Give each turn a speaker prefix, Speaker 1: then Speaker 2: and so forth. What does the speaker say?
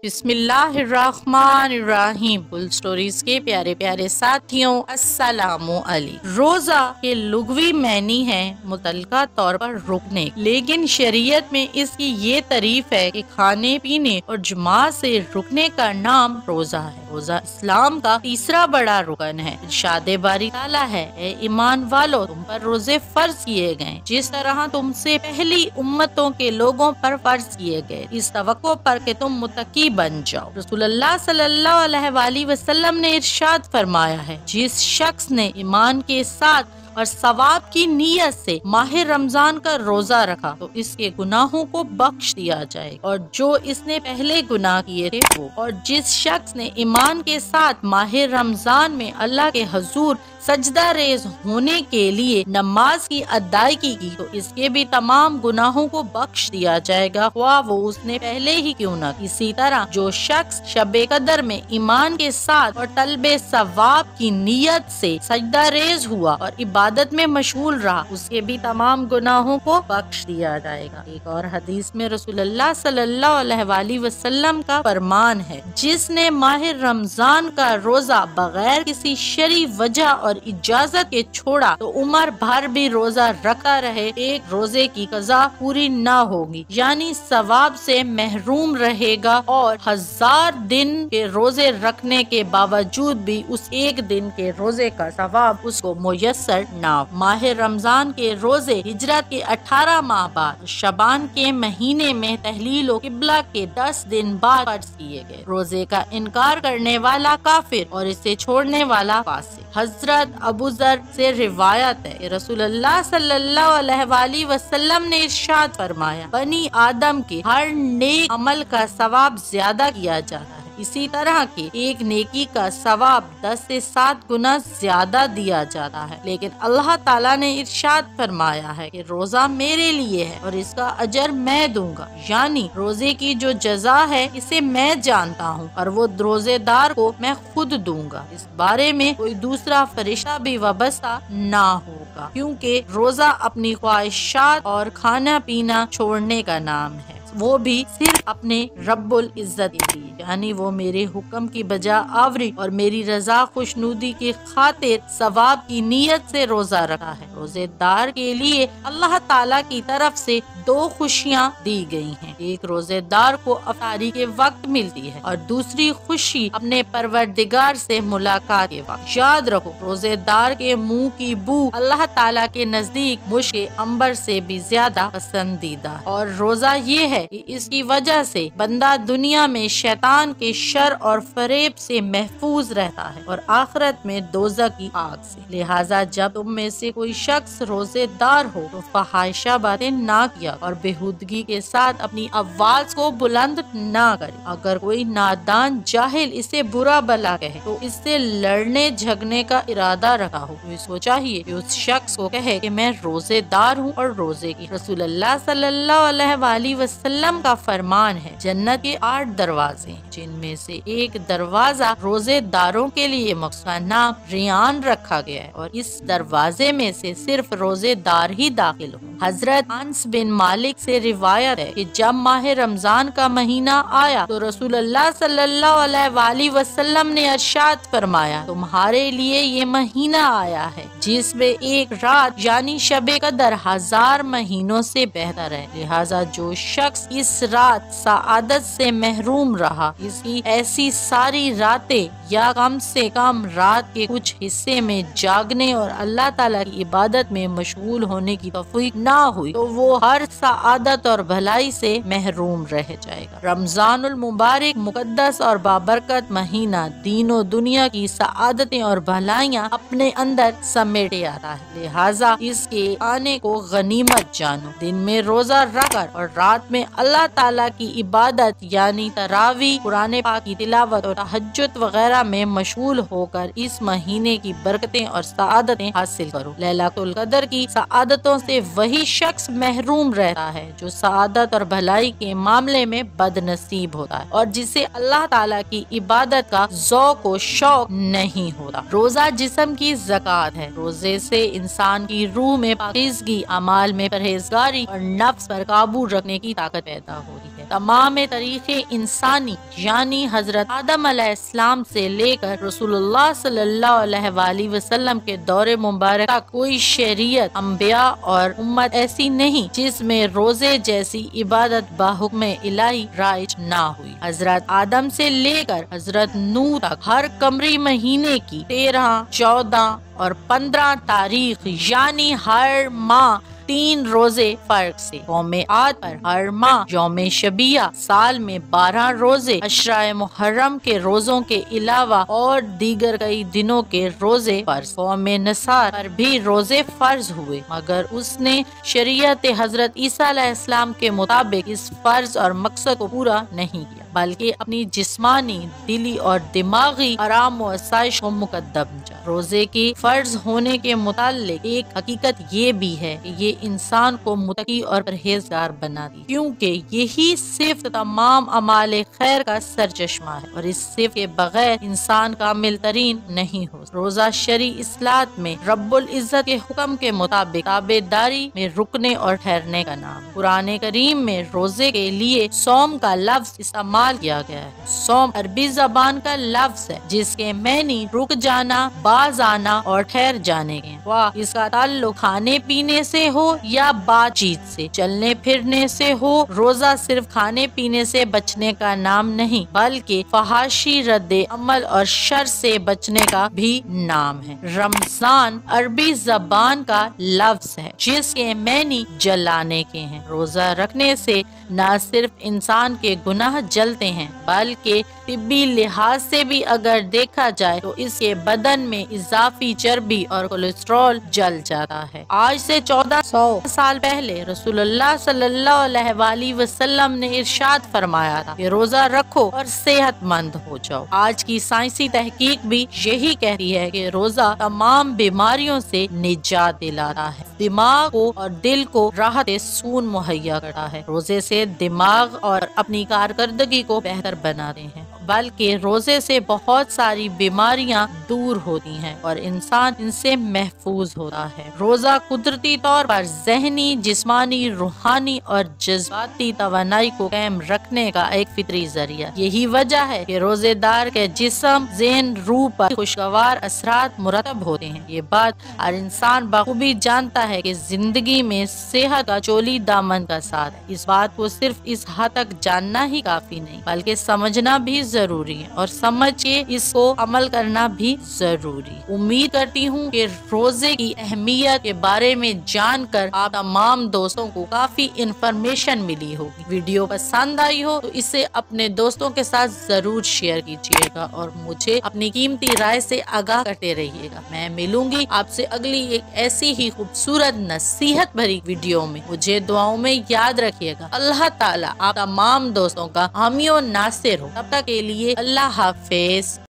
Speaker 1: بسم اللہ الرحمن الرحیم۔ فل سٹوریز کے پیارے پیارے ساتھیوں، السلام علیکم۔ روزہ کے لغوی معنی ہے متعلقہ طور پر رکنے، لیکن شریعت میں اس کی یہ تعریف ہے کہ کھانے پینے اور جماعت سے رکنے کا نام روزہ ہے۔ روزہ اسلام کا تیسرا بڑا رکن ہے۔ ارشاد باری تعالیٰ ہے، اے ایمان والو، تم پر روزے فرض کیے گئے جس طرح تم سے پہلی امتوں کے لوگوں پر فرض کیے گئے، اس توقع پر کہ تم متقی بن جاؤ۔ رسول اللہ صلی اللہ علیہ وآلہ وسلم نے ارشاد فرمایا ہے، جس شخص نے ایمان کے ساتھ اور ثواب کی نیت سے ماہ رمضان کا روزہ رکھا تو اس کے گناہوں کو بخش دیا جائے اور جو اس نے پہلے گناہ کیے تھے وہ، اور جس شخص نے ایمان کے ساتھ ماہ رمضان میں اللہ کے حضور سجدہ ریز ہونے کے لیے نماز کی ادائیگی کی تو اس کے بھی تمام گناہوں کو بخش دیا جائے گا، خواہ وہ اس نے پہلے ہی کیوں نہ۔ اسی طرح جو شخص شب قدر میں ایمان کے ساتھ اور طلب ثواب کی نیت سے سجدہ ریز ہوا اور عبادت میں مشغول رہا، اس کے بھی تمام گناہوں کو بخش دیا جائے گا۔ ایک اور حدیث میں رسول اللہ صلی اللہ علیہ وآلہ وسلم کا فرمان ہے، جس نے ماہ رمضان کا روزہ بغیر کسی شرعی وجہ اور اجازت کے چھوڑا تو عمر بھر بھی روزہ رکھا رہے، ایک روزے کی قضا پوری نہ ہوگی، یعنی ثواب سے محروم رہے گا، اور 1000 دن کے روزے رکھنے کے باوجود بھی اس ایک دن کے روزے کا ثواب اس کو میسر نہ ہو۔ ماہ رمضان کے روزے ہجرت کے 18 ماہ بعد شعبان کے مہینے میں تحلیل و قبلہ کے 10 دن بعد فرض کیے گئے۔ روزے کا انکار کرنے والا کافر اور اسے چھوڑنے والا فاسق۔ حضرت ابو ذر سے روایت ہے کہ رسول اللہ صلی اللہ علیہ وآلہ وسلم نے ارشاد فرمایا، بنی آدم کے ہر نیک عمل کا ثواب زیادہ کیا جاتا ہے، اسی طرح کے ایک نیکی کا ثواب 10 سے 7 گنا زیادہ دیا جاتا ہے، لیکن اللہ تعالیٰ نے ارشاد فرمایا ہے کہ روزہ میرے لیے ہے اور اس کا اجر میں دوں گا، یعنی روزے کی جو جزا ہے اسے میں جانتا ہوں اور وہ روزے دار کو میں خود دوں گا، اس بارے میں کوئی دوسرا فرشتہ بھی وابستہ نہ ہوگا، کیونکہ روزہ اپنی خواہشات اور کھانا پینا چھوڑنے کا نام ہے، وہ بھی صرف اپنے رب العزت کے لیے، یعنی وہ میرے حکم کی بجا آوری اور میری رضا خوشنودی کی خاطر ثواب کی نیت سے روزہ رکھا ہے۔ روزے دار کے لیے اللہ تعالیٰ کی طرف سے 2 خوشیاں دی گئی ہیں، ایک روزے دار کو افطاری کے وقت ملتی ہے اور دوسری خوشی اپنے پروردگار سے ملاقات کے وقت۔ یاد رکھو، روزے دار کے منہ کی بو اللہ تعالیٰ کے نزدیک مشک عنبر سے بھی زیادہ پسندیدہ ہے، اور روزہ یہ ہے کہ اس کی وجہ سے بندہ دنیا میں شیطان کے شر اور فریب سے محفوظ رہتا ہے اور آخرت میں دوزخ کی آگ سے۔ لہٰذا جب تم میں سے کوئی شخص روزے دار ہو تو فحاشہ باتیں نہ کیا اور بےہودگی کے ساتھ اپنی آواز کو بلند نہ کرے۔ اگر کوئی نادان جاہل اسے برا بھلا کہے تو اس سے لڑنے جھگڑنے کا ارادہ رکھا ہو تو اس کو چاہیے کہ اس شخص کو کہے کہ میں روزے دار ہوں اور روزے کی۔ رسول اللہ صلی اللہ علیہ وآلہ وسلم کا فرمان ہے، جنت کے 8 دروازے ہیں، جن میں سے ایک دروازہ روزے داروں کے لیے مخصوص نام ریان رکھا گیا ہے اور اس دروازے میں سے صرف روزے دار ہی داخل ہوں۔ حضرت انس بن مالک سے روایت ہے کہ جب ماہ رمضان کا مہینہ آیا تو رسول اللہ صلی اللہ علیہ وآلہ وسلم نے ارشاد فرمایا، تمہارے لیے یہ مہینہ آیا ہے جس میں ایک رات یعنی شب قدر 1000 مہینوں سے بہتر ہے، لہٰذا جو شخص اس رات سعادت سے محروم رہا، اس کی ایسی ساری راتیں یا کم سے کم رات کے کچھ حصے میں جاگنے اور اللہ تعالیٰ کی عبادت میں مشغول ہونے کی توفیق نہ ہوئی تو وہ ہر سعادت اور بھلائی سے محروم رہ جائے گا۔ رمضان المبارک مقدس اور بابرکت مہینہ دین و دنیا کی سعادتیں اور بھلائیاں اپنے اندر سمیٹے آتا ہے، لہٰذا اس کے آنے کو غنیمت جانو۔ دن میں روزہ رکھ کر اور رات میں اللہ تعالیٰ کی عبادت یعنی تراویح، قرآن پاک کی تلاوت اور تہجد وغیرہ میں مشغول ہو کر اس مہینے کی برکتیں اور سعادتیں حاصل کرو۔ لیلۃ القدر کی سعادتوں سے وہی شخص محروم رہتا ہے جو سعادت اور بھلائی کے معاملے میں بد نصیب ہوتا ہے اور جسے اللہ تعالیٰ کی عبادت کا ذوق و شوق نہیں ہوتا۔ روزہ جسم کی زکوٰۃ ہے۔ روزے سے انسان کی روح میں پاکیزگی، اعمال میں پرہیزگاری اور نفس پر قابو رکھنے کی طاقت پیدا ہوتی ہے۔ ہے۔ تمام تاریخ انسانی یعنی حضرت آدم علیہ السلام سے لے کر رسول اللہ صلی اللہ علیہ وآلہ وسلم کے دور مبارک کا کوئی شریعت، انبیاء اور امت ایسی نہیں جس میں روزے جیسی عبادت بحکم الہی رائج نہ ہوئی۔ حضرت آدم سے لے کر حضرت نوح تک ہر قمری مہینے کی 13، 14 اور 15 تاریخ یعنی ہر ماہ 3 روزے فرق سے۔ قوم عاد پر ہر ماہ یوم شبیہ، سال میں 12 روزے، عشرہ محرم کے روزوں کے علاوہ اور دیگر کئی دنوں کے روزے فرض۔ قوم نصار پر بھی روزے فرض ہوئے، مگر اس نے شریعت حضرت عیسیٰ علیہ السلام کے مطابق اس فرض اور مقصد کو پورا نہیں کیا، بلکہ اپنی جسمانی، دلی اور دماغی آرام و آسائش کو مقدم جا۔ روزے کی فرض ہونے کے متعلق ایک حقیقت یہ بھی ہے کہ یہ انسان کو متقی اور پرہیزگار بناتی، کیونکہ یہی صفت تمام اعمال خیر کا سرچشمہ ہے، اور اس صفت کے بغیر انسان کامل ترین نہیں ہو۔ روزہ شرعی اصلاحات میں رب العزت کے حکم کے مطابق تابع داری میں رکنے اور ٹھہرنے کا نام۔ قرآن کریم میں روزے کے لیے صوم کا لفظ استعمال کیا گیا ہے۔ صوم عربی زبان کا لفظ ہے جس کے معنی رک جانا، باز آنا اور ٹھہر جانے کے ہیں۔ واہ، اس کا تعلق کھانے پینے سے ہو یا بات چیت سے، چلنے پھرنے سے ہو۔ روزہ صرف کھانے پینے سے بچنے کا نام نہیں، بلکہ فحاشی رد عمل اور شر سے بچنے کا بھی نام ہے۔ رمضان عربی زبان کا لفظ ہے جس کے معنی جلانے کے ہیں۔ روزہ رکھنے سے نہ صرف انسان کے گناہ جلتے ہیں، بلکہ طبی لحاظ سے بھی اگر دیکھا جائے تو اس کے بدن میں اضافی چربی اور کولیسٹرول جل جاتا ہے۔ آج سے 1400 سال پہلے رسول اللہ صلی اللہ علیہ وآلہ وسلم نے ارشاد فرمایا تھا کہ روزہ رکھو اور صحت مند ہو جاؤ۔ آج کی سائنسی تحقیق بھی یہی کہتی ہے کہ روزہ تمام بیماریوں سے نجات دلاتا ہے، دماغ کو اور دل کو راحت سکون مہیا کرتا ہے۔ روزے سے دماغ اور اپنی کارکردگی کو بہتر بناتے ہیں، بلکہ روزے سے بہت ساری بیماریاں دور ہوتی ہیں اور انسان ان سے محفوظ ہوتا ہے۔ روزہ قدرتی طور پر ذہنی، جسمانی، روحانی اور جذباتی توانائی کو قائم رکھنے کا ایک فطری ذریعہ۔ یہی وجہ ہے کہ روزے دار کے جسم، ذہن، روح پر خوشگوار اثرات مرتب ہوتے ہیں۔ یہ بات ہر انسان بخوبی جانتا ہے کہ زندگی میں صحت کا چولی دامن کا ساتھ ہے۔ اس بات کو صرف اس حد تک جاننا ہی کافی نہیں، بلکہ سمجھنا بھی ضروری ہے، اور سمجھ کے اس کو عمل کرنا بھی ضروری۔ امید کرتی ہوں کہ روزے کی اہمیت کے بارے میں جان کر آپ تمام دوستوں کو کافی انفارمیشن ملی ہوگی۔ ویڈیو پسند آئی ہو تو اسے اپنے دوستوں کے ساتھ ضرور شیئر کیجیے گا اور مجھے اپنی قیمتی رائے سے آگاہ کرتے رہیے گا۔ میں ملوں گی آپ سے اگلی ایک ایسی ہی خوبصورت نصیحت بھری ویڈیو میں۔ مجھے دعاؤں میں یاد رکھیے گا۔ اللہ تعالیٰ آپ تمام دوستوں کا حامی و ناصر ہو۔ تب تک کے لیے اللہ حافظ۔